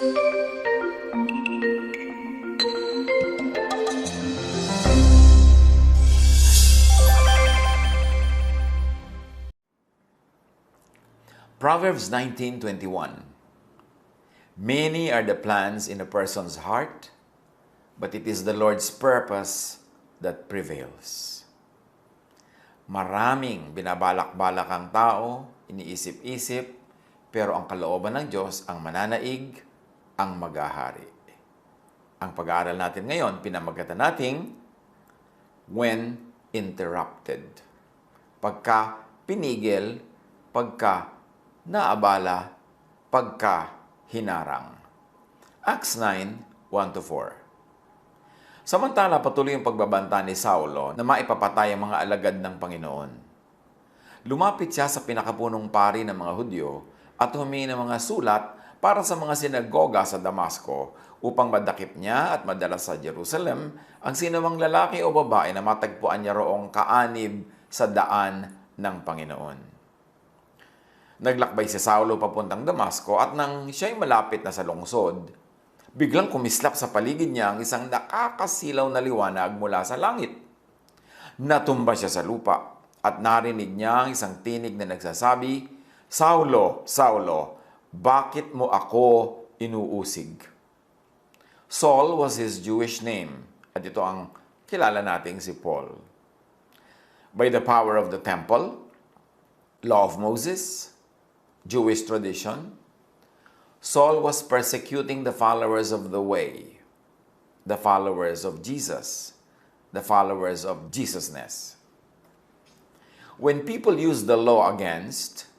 Proverbs 19:21. Many are the plans in a person's heart, but it is the Lord's purpose that prevails. Maraming binabalak-balak ang tao, iniisip-isip, pero ang kalooban ng Diyos ang mananaig, ang maghahari. Ang pag-aaral natin ngayon, pinamagatan nating when interrupted. Pagka pinigil, pagka naabala, pagka hinarang. Acts 9:1-4. Samantala, patuloy ang pagbabanta ni Saulo na maipapatay ang mga alagad ng Panginoon. Lumapit siya sa pinakapunong pari ng mga Hudyo at humingi ng mga sulat para sa mga sinagoga sa Damasco upang madakip niya at madala sa Jerusalem ang sinumang lalaki o babae na matagpuan niya roong kaanib sa daan ng Panginoon. Naglakbay si Saulo papuntang Damasco at nang siya'y malapit na sa lungsod, biglang kumislap sa paligid niya ang isang nakakasilaw na liwanag mula sa langit. Natumba siya sa lupa at narinig niya ang isang tinig na nagsasabi, "Saulo, Saulo, bakit mo ako inuusig?" Saul was his Jewish name at ito ang kilala nating si Paul. By the power of the temple, law of Moses, Jewish tradition, Saul was persecuting the followers of the way, the followers of Jesus, the followers of Jesusness. When people use the law against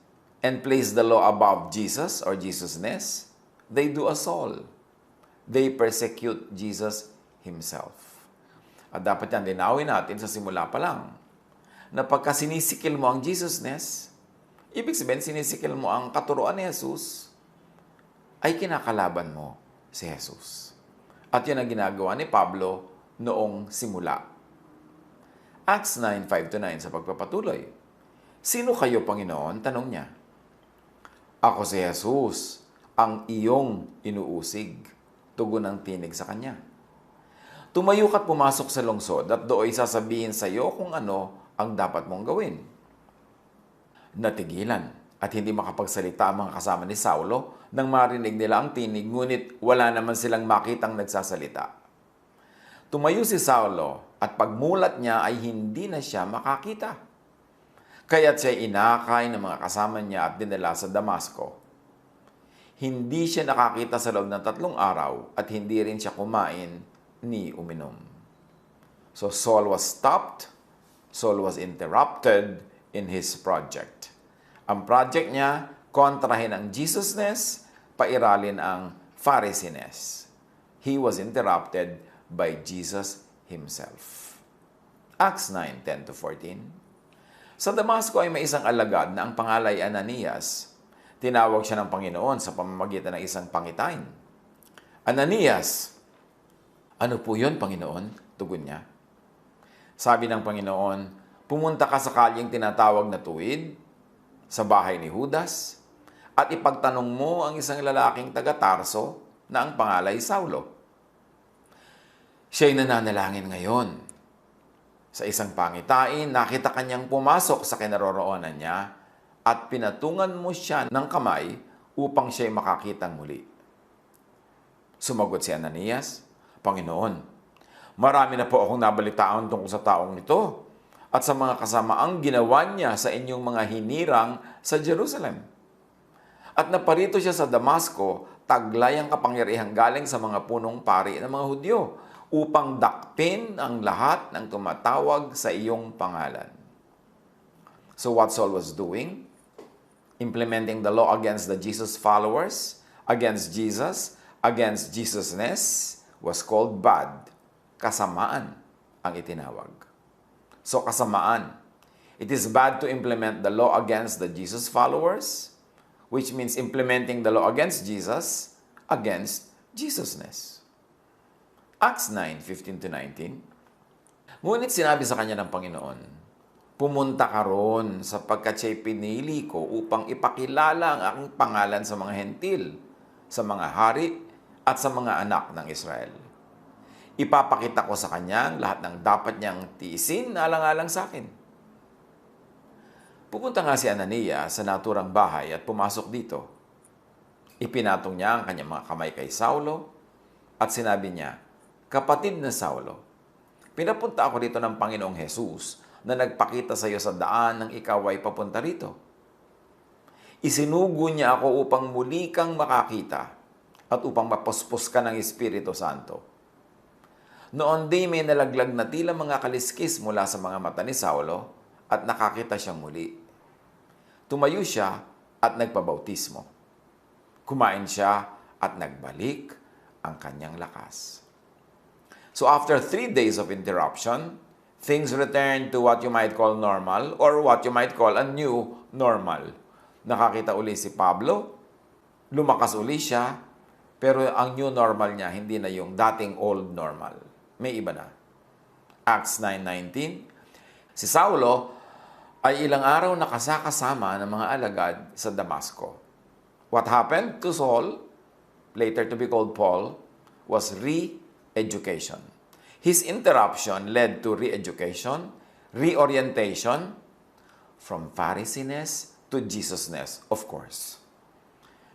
and place the law above Jesus or Jesusness, they do a Saul. They persecute Jesus himself. At dapat yan linawin natin sa simula pa lang, na pagka sinisikil mo ang Jesusness, ibig sabihin, sinisikil mo ang katuruan ni Jesus, ay kinakalaban mo si Jesus. At yun ang ginagawa ni Pablo noong simula. Acts 9:5-9 sa pagpapatuloy. "Sino kayo, Panginoon?" tanong niya. "Ako si Jesus, ang iyong inuusig," tugon ng tinig sa kanya. "Tumayo ka't pumasok sa lungsod at doon sasabihin sa iyo kung ano ang dapat mong gawin." Natigilan at hindi makapagsalita ang mga kasama ni Saulo nang marinig nila ang tinig, ngunit wala naman silang makitang nagsasalita. Tumayo si Saulo at pagmulat niya ay hindi na siya makakita. Kaya't siya inakay ng mga kasama niya at dinala sa Damasco. Hindi siya nakakita sa loob ng 3 araw at hindi rin siya kumain ni uminom. So Saul was stopped, Saul was interrupted in his project. Ang project niya, kontrahin ang Jesusness, pairalin ang Pharisiness. He was interrupted by Jesus himself. Acts 9:10-14. Sa Damasco ay may isang alagad na ang pangalan ay Ananias. Tinawag siya ng Panginoon sa pamamagitan ng isang pangitain. "Ananias!" "Ano po yun, Panginoon?" tugon niya. Sabi ng Panginoon, "Pumunta ka sa kalyeng tinatawag na Tuwid, sa bahay ni Judas, at ipagtanong mo ang isang lalaking taga-Tarso na ang pangalay Saulo. Siya'y nananalangin ngayon. Sa isang pangitain, nakita kanyang pumasok sa kinaroroonan niya at pinatungan mo siya ng kamay upang siya'y makakitang muli." Sumagot si Ananias, "Panginoon, marami na po akong nabalitaan tungkol sa taong ito at sa mga kasamaang ginawa niya sa inyong mga hinirang sa Jerusalem. At naparito siya sa Damasco, taglay ang kapangyarihang galing sa mga punong pari ng mga Hudyo upang dakpin ang lahat ng tumatawag sa iyong pangalan." So what Saul was doing? Implementing the law against the Jesus followers, against Jesus, against Jesusness, was called bad. Kasamaan ang itinawag. So kasamaan. It is bad to implement the law against the Jesus followers, which means implementing the law against Jesus, against Jesusness. Acts 9:15-19. Ngunit sinabi sa kanya ng Panginoon, "Pumunta ka roon sapagkat siya'y pinili ko upang ipakilala ang aking pangalan sa mga hentil, sa mga hari, at sa mga anak ng Israel. Ipapakita ko sa kanya lahat ng dapat niyang tiisin na alang-alang sa akin. Pupunta nga si Anania sa naturang bahay at pumasok dito. Ipinatong niya ang kanyang mga kamay kay Saulo at sinabi niya, "Kapatid na Saulo, pinapunta ako dito ng Panginoong Jesus na nagpakita sa iyo sa daan nang ikaw ay papunta rito. Isinugo niya ako upang muli kang makakita at upang mapuspos ka ng Espiritu Santo." Noon din may nalaglag na tila mga kaliskis mula sa mga mata ni Saulo at nakakita siyang muli. Tumayo siya at nagpabautismo. Kumain siya at nagbalik ang kanyang lakas. So after 3 days of interruption, things returned to what you might call normal or what you might call a new normal. Nakakita uli si Pablo, lumakas uli siya, pero ang new normal niya hindi na yung dating old normal. May iba na. Acts 9:19, si Saulo ay ilang araw nakasakasama ng mga alagad sa Damasco. What happened to Saul, later to be called Paul, was re-education. His interruption led to re-education, reorientation, from Pharisees to Jesusness, of course.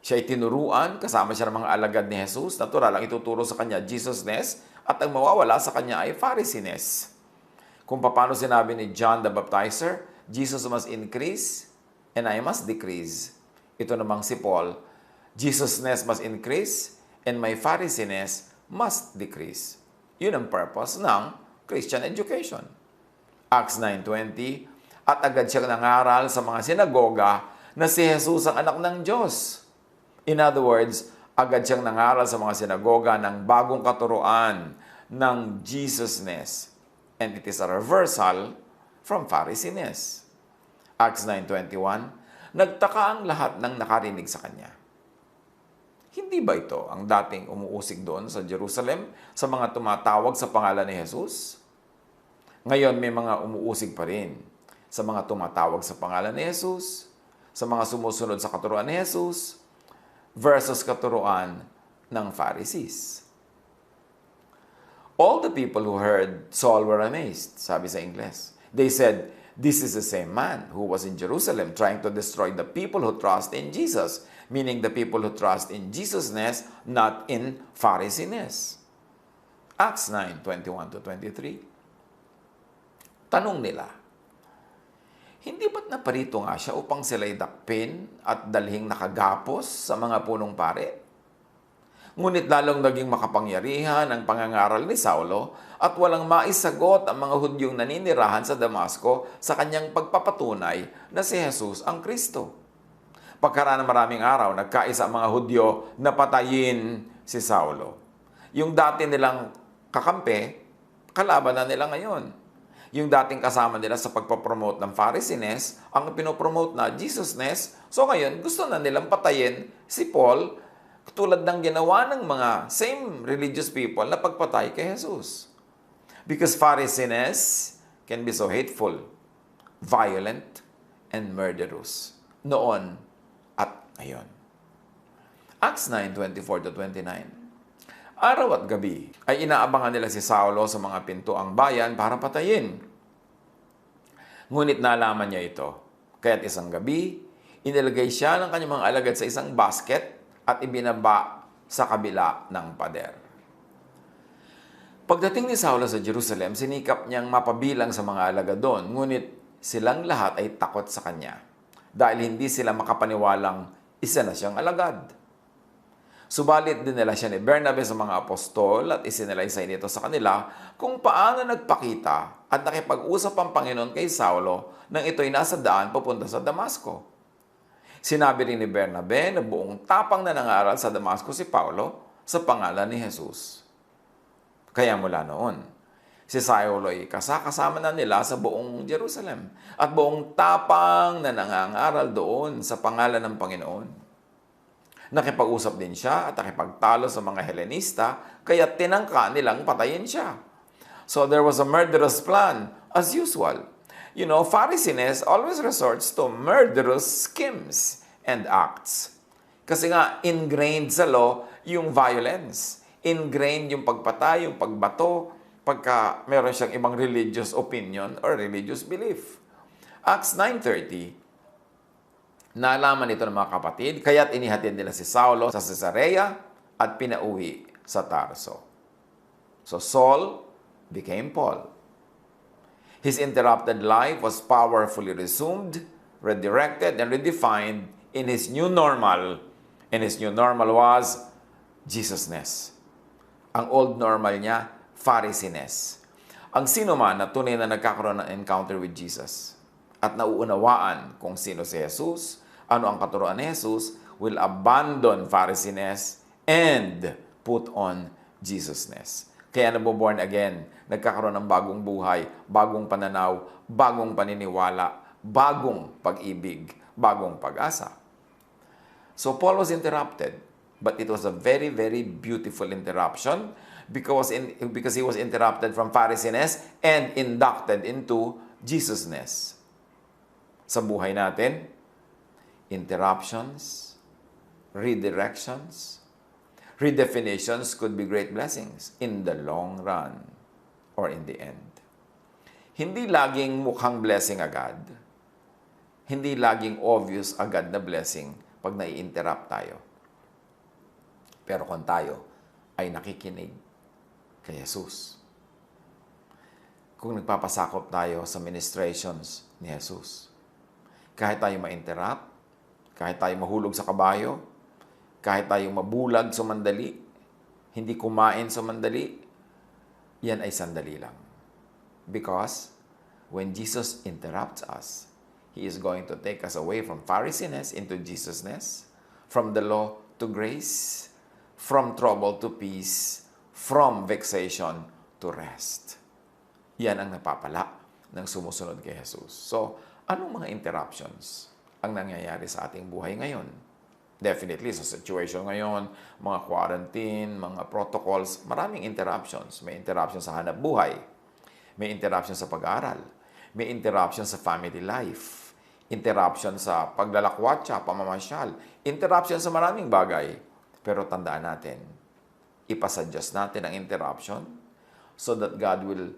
Siya ay tinuruan, kasama siya ng mga alagad ni Jesus. Natural ang ituturo sa kanya, Jesusness, at ang mawawala sa kanya ay Pharisees. Kung paano sinabi ni John the Baptizer, Jesus must increase and I must decrease. Ito namang si Paul, Jesusness must increase and my Pharisees must decrease. Yun ang purpose ng Christian education. Acts 9:20, at agad siyang nangaral sa mga sinagoga na si Jesus ang anak ng Diyos. In other words, agad siyang nangaral sa mga sinagoga ng bagong katuruan ng Jesusness. And it is a reversal from Pharisees. Acts 9:21, nagtaka ang lahat ng nakarinig sa kanya. Hindi ba ito ang dating umuusig doon sa Jerusalem sa mga tumatawag sa pangalan ni Jesus? Ngayon may mga umuusig pa rin sa mga tumatawag sa pangalan ni Jesus, sa mga sumusunod sa katuruan ni Jesus, versus katuruan ng Pharisees. All the people who heard Saul were amazed, sabi sa Ingles. They said, "This is the same man who was in Jerusalem trying to destroy the people who trust in Jesus," meaning the people who trust in Jesusness, not in Pharisees. Acts 9:21-23. Tanong nila, hindi ba't naparito nga siya upang sila'y dakpin at dalhing nakagapos sa mga punong pare? Ngunit lalong naging makapangyarihan ang pangangaral ni Saulo at walang maisagot ang mga Hudyong naninirahan sa Damasco sa kanyang pagpapatunay na si Jesus ang Kristo. Pagkaraan ng maraming araw, nagkaisa ang mga Hudyo na patayin si Saulo. Yung dati nilang kakampi, kalaban na nila ngayon. Yung dating kasama nila sa pagpapromote ng Pharisees, ang pinopromote na Jesusness, so ngayon gusto na nilang patayin si Paul, tulad ng ginawa ng mga same religious people na pagpatay kay Jesus. Because Pharisees can be so hateful, violent, and murderous. Noon at ngayon. Acts 9:24-29. Araw at gabi ay inaabangan nila si Saulo sa mga pintuang bayan para patayin. Ngunit nalaman niya ito. Kaya't isang gabi, inilagay siya ng kanyang mga alagad sa isang basket at ibinaba sa kabila ng pader. Pagdating ni Saulo sa Jerusalem, sinikap niyang mapabilang sa mga alagad doon, ngunit silang lahat ay takot sa kanya dahil hindi sila makapaniwalang isa na siyang alagad. Subalit dinala siya ni Bernabe sa mga apostol at isinalaysay nito sa kanila kung paano nagpakita at nakipag-usap ang Panginoon kay Saulo nang ito'y nasa daan papunta sa Damasco. Sinabi rin ni Bernabe na buong tapang na nangaral sa Damasco si Paulo sa pangalan ni Jesus. Kaya mula noon, si Saulo ay kasama na nila sa buong Jerusalem at buong tapang na nangangaral doon sa pangalan ng Panginoon. Nakipag-usap din siya at nakipagtalo sa mga Helenista, kaya tinangka nilang patayin siya. So there was a murderous plan, as usual. You know, Pharisees always resorts to murderous schemes and acts. Kasi nga, ingrained sa law, yung violence. Ingrained yung pagpatay, yung pagbato, pagka meron siyang ibang religious opinion or religious belief. Acts 9:30, naalaman ito ng mga kapatid, kaya't inihatid nila si Saulo sa Cesarea at pinauwi sa Tarso. So Saul became Paul. His interrupted life was powerfully resumed, redirected, and redefined in his new normal. And his new normal was Jesusness. Ang old normal niya, Pharisiness. Ang sino man na tunay na nagkakaroon ng encounter with Jesus at nauunawaan kung sino si Jesus, ano ang katuruan ni Jesus, will abandon Pharisiness and put on Jesusness. Kaya naboborn again, nagkakaroon ng bagong buhay, bagong pananaw, bagong paniniwala, bagong pag-ibig, bagong pag-asa. So Paul was interrupted, but it was a very, very beautiful interruption because he was interrupted from Pharisiness and inducted into Jesusness. Sa buhay natin, interruptions, redirections, redefinitions could be great blessings in the long run or in the end. Hindi laging mukhang blessing agad. Hindi laging obvious agad na blessing pag nai-interrupt tayo. Pero kung tayo ay nakikinig kay Jesus, kung nagpapasakop tayo sa ministrations ni Jesus, kahit tayo ma-interrupt, kahit tayo mahulog sa kabayo, kahit tayo mabulag sa mandali, hindi kumain sa mandali, yan ay sandali lang. Because when Jesus interrupts us, He is going to take us away from Pharisiness into Jesusness, from the law to grace, from trouble to peace, from vexation to rest. Yan ang napapala ng sumusunod kay Jesus. So, anong mga interruptions ang nangyayari sa ating buhay ngayon? Definitely, sa situation ngayon, mga quarantine, mga protocols, maraming interruptions. May interruption sa hanap buhay. May interruption sa pag-aaral. May interruption sa family life. Interruption sa paglalakwatsa, pamamasyal. Interruption sa maraming bagay. Pero tandaan natin, ipasuggest natin ang interruption so that God will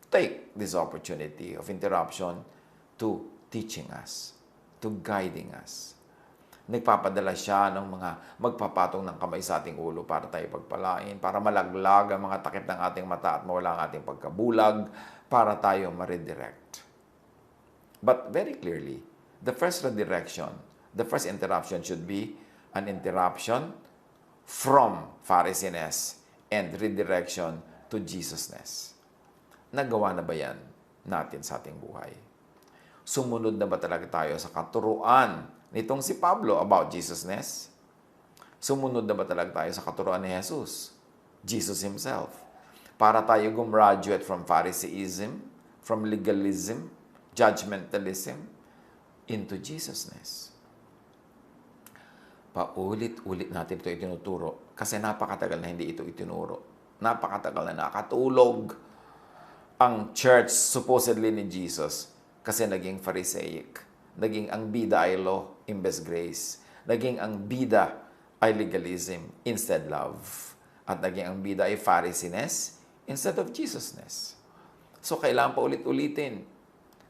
take this opportunity of interruption to teaching us, to guiding us. Nagpapadala siya ng mga magpapatong ng kamay sa ating ulo para tayo pagpalain, para malaglag ang mga takip ng ating mata at mawala ang ating pagkabulag, para tayo ma-redirect. But very clearly, the first redirection, the first interruption should be an interruption from Pharisiness and redirection to Jesusness. Nagawa na ba yan natin sa ating buhay? Sumunod na ba talaga tayo sa katuruan nitong si Pablo about Jesusness? Sumunod na ba talaga tayo sa katuruan ni Jesus, Jesus Himself, para tayo gumraduate from Phariseeism, from legalism, judgmentalism, into Jesusness? Paulit-ulit natin ito itinuturo kasi napakatagal na hindi ito itinuro. Napakatagal na nakatulog ang church supposedly ni Jesus kasi naging Pharisaic. Naging ang bida ay law imbes grace. Naging ang bida ay legalism instead love. At naging ang bida ay Pharisiness instead of Jesusness. So, kailangan pa ulit-ulitin.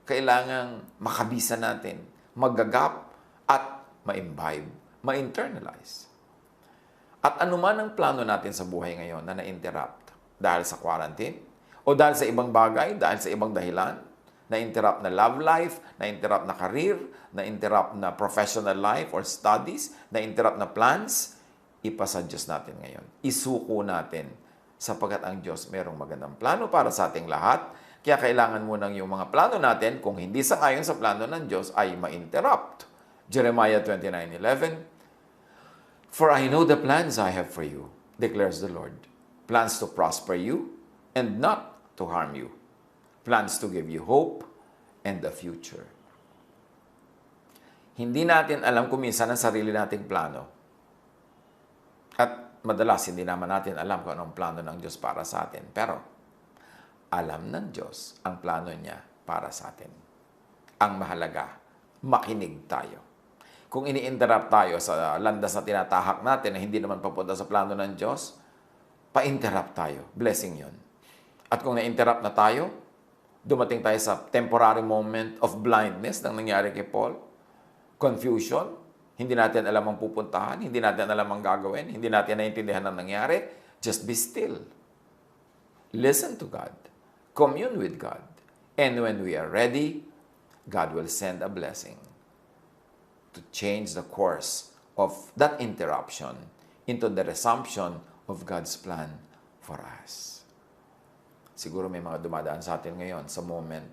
Kailangan makabisa natin, magagap at ma-imbibe, ma-internalize. At anuman ang plano natin sa buhay ngayon na na-interrupt dahil sa quarantine o dahil sa ibang bagay, dahil sa ibang dahilan, na-interrupt na love life, na-interrupt na career, na-interrupt na professional life or studies, na-interrupt na plans, ipasuggest natin ngayon. Isuko natin sapagkat ang Diyos mayroong magandang plano para sa ating lahat. Kaya kailangan mo nang yung mga plano natin, kung hindi sangayon sa plano ng Diyos, ay ma-interrupt. Jeremiah 29:11, "For I know the plans I have for you, declares the Lord. Plans to prosper you and not to harm you. Plans to give you hope and a future." Hindi natin alam kung minsan ang sarili nating plano. At madalas, hindi naman natin alam kung anong plano ng Diyos para sa atin. Pero, alam ng Diyos ang plano niya para sa atin. Ang mahalaga, makinig tayo. Kung ini-interrupt tayo sa landas na tinatahak natin na hindi naman papunta sa plano ng Diyos, pa-interrupt tayo. Blessing yun. At kung na-interrupt na tayo, dumating tayo sa temporary moment of blindness na nangyari kay Paul, confusion, hindi natin alam ang pupuntahan, hindi natin alam ang gagawin, hindi natin naiintindihan ang nangyari, just be still. Listen to God. Commune with God. And when we are ready, God will send a blessing to change the course of that interruption into the resumption of God's plan for us. Siguro may mga dumadaan sa atin ngayon sa moment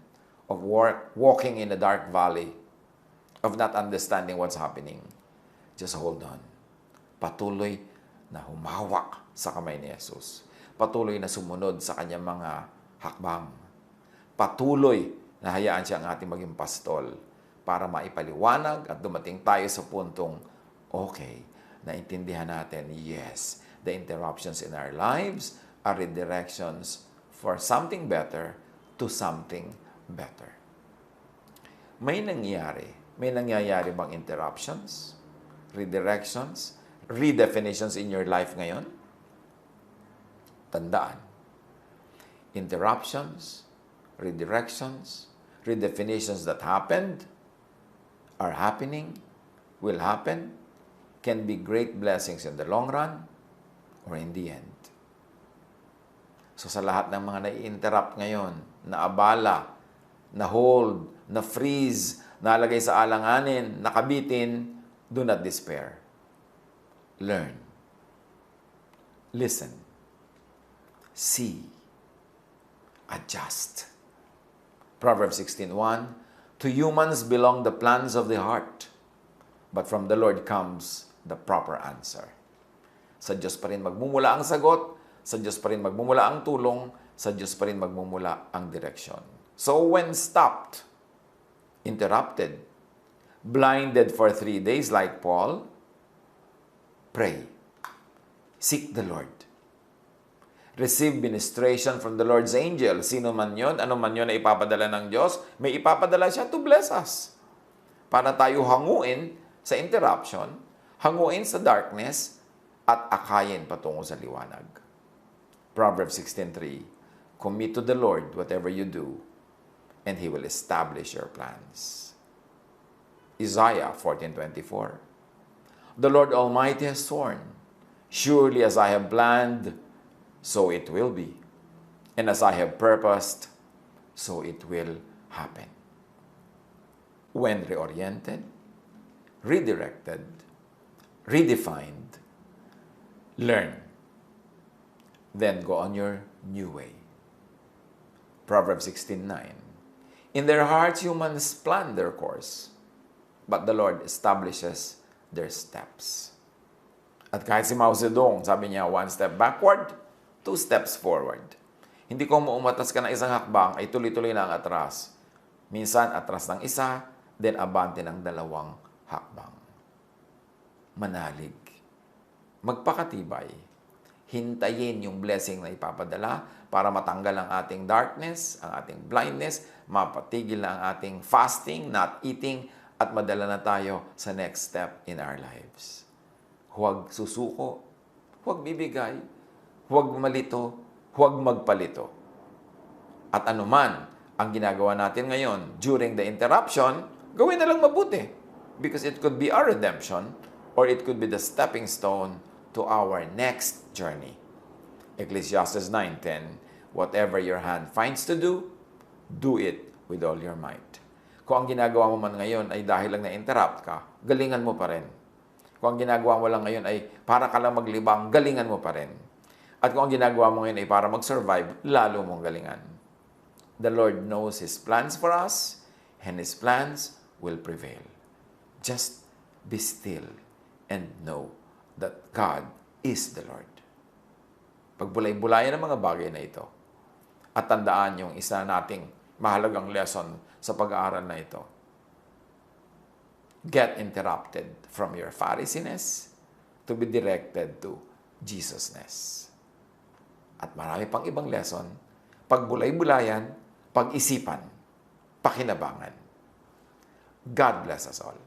of walking in a dark valley, of not understanding what's happening. Just hold on. Patuloy na humawak sa kamay ni Jesus. Patuloy na sumunod sa kanyang mga hakbang. Patuloy na hayaan siya ang ating maging pastol para maipaliwanag at dumating tayo sa puntong, okay, naintindihan natin, yes, the interruptions in our lives are redirections for something better to something better. May nangyayari bang interruptions, redirections, redefinitions in your life ngayon? Tandaan, interruptions, redirections, redefinitions that happened, are happening, will happen, can be great blessings in the long run or in the end. So sa lahat ng mga nai-interrupt ngayon, na abala, na hold, na freeze, nalagay sa alanganin, nakabitin, do not despair. Learn. Listen. See. Adjust. Proverbs 16:1, to humans belong the plans of the heart, but from the Lord comes the proper answer. Sa Diyos pa rin magmumula ang sagot, sa Diyos pa rin magmumula ang tulong, sa Diyos pa rin magmumula ang direksyon. So when stopped, interrupted, blinded for 3 days like Paul, pray. Seek the Lord. Receive ministration from the Lord's angel. Sino man yun, ano man yun na ipapadala ng Diyos, may ipapadala siya to bless us. Para tayo hanguin sa interruption, hanguin sa darkness, at akayin patungo sa liwanag. Proverbs 16:3, commit to the Lord whatever you do, and He will establish your plans. Isaiah 14:24, the Lord Almighty has sworn, surely as I have planned, so it will be. And as I have purposed, so it will happen. When reoriented, redirected, redefined, learn. Then go on your new way. Proverbs 16:9, in their hearts humans plan their course, but the Lord establishes their steps. At kahit si Mao Zedong, sabi niya, 1 step backward, 2 steps forward. Hindi ko muumatas ka ng isang hakbang, ay tuloy-tuloy na ang atras. Minsan, atras ng isa, then abante ng 2 hakbang. Manalig. Magpakatibay. Hintayin yung blessing na ipapadala para matanggal ang ating darkness, ang ating blindness, mapatigil na ang ating fasting, not eating, at madala na tayo sa next step in our lives. Huwag susuko, huwag bibigay, huwag malito, huwag magpalito. At anuman ang ginagawa natin ngayon during the interruption, gawin na lang mabuti. Because it could be our redemption or it could be the stepping stone to our next journey. Ecclesiastes 9:10, whatever your hand finds to do, do it with all your might. Kung ang ginagawa mo man ngayon ay dahil lang na-interrupt ka, galingan mo pa rin. Kung ang ginagawa mo lang ngayon ay para ka lang maglibang, galingan mo pa rin. At kung ang ginagawa mo ngayon ay para mag-survive, lalo mong galingan. The Lord knows His plans for us, and His plans will prevail. Just be still and know that God is the Lord. Pagbulay-bulayan ang mga bagay na ito. At tandaan yung isa nating mahalagang lesson sa pag-aaral na ito. Get interrupted from your Pharisiness to be directed to Jesusness. At marami pang ibang lesson, pagbulay-bulayan, pag-isipan, pakinabangan. God bless us all.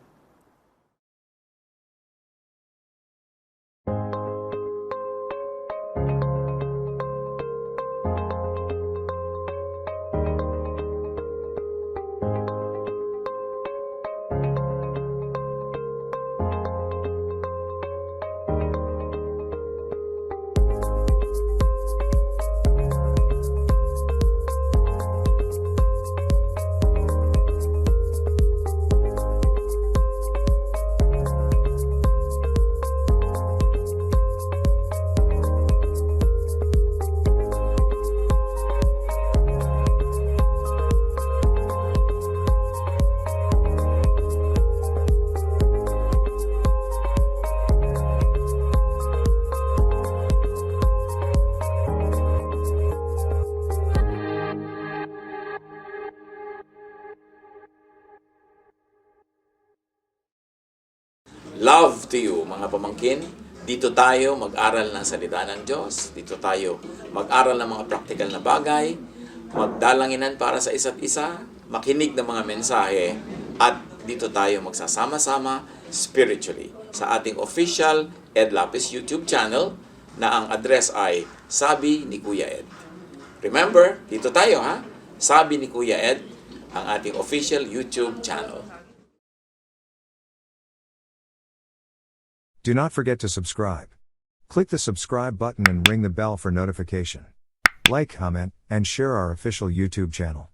love to you, mga pamangkin. Dito tayo mag-aral ng salita ng Diyos. Dito tayo mag-aral ng mga practical na bagay. Magdalanginan para sa isa't isa. Makinig ng mga mensahe. At dito tayo magsasama-sama spiritually sa ating official Ed Lapiz YouTube channel na ang address ay Sabi ni Kuya Ed. Remember, dito tayo ha. Sabi ni Kuya Ed, ang ating official YouTube channel. Do not forget to subscribe. Click the subscribe button and ring the bell for notification. Like, comment, and share our official YouTube channel.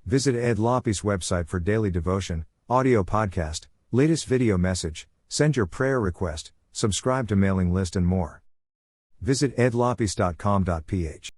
Visit Ed Lapiz website for daily devotion, audio podcast, latest video message, send your prayer request, subscribe to mailing list and more. Visit edlapiz.com.ph.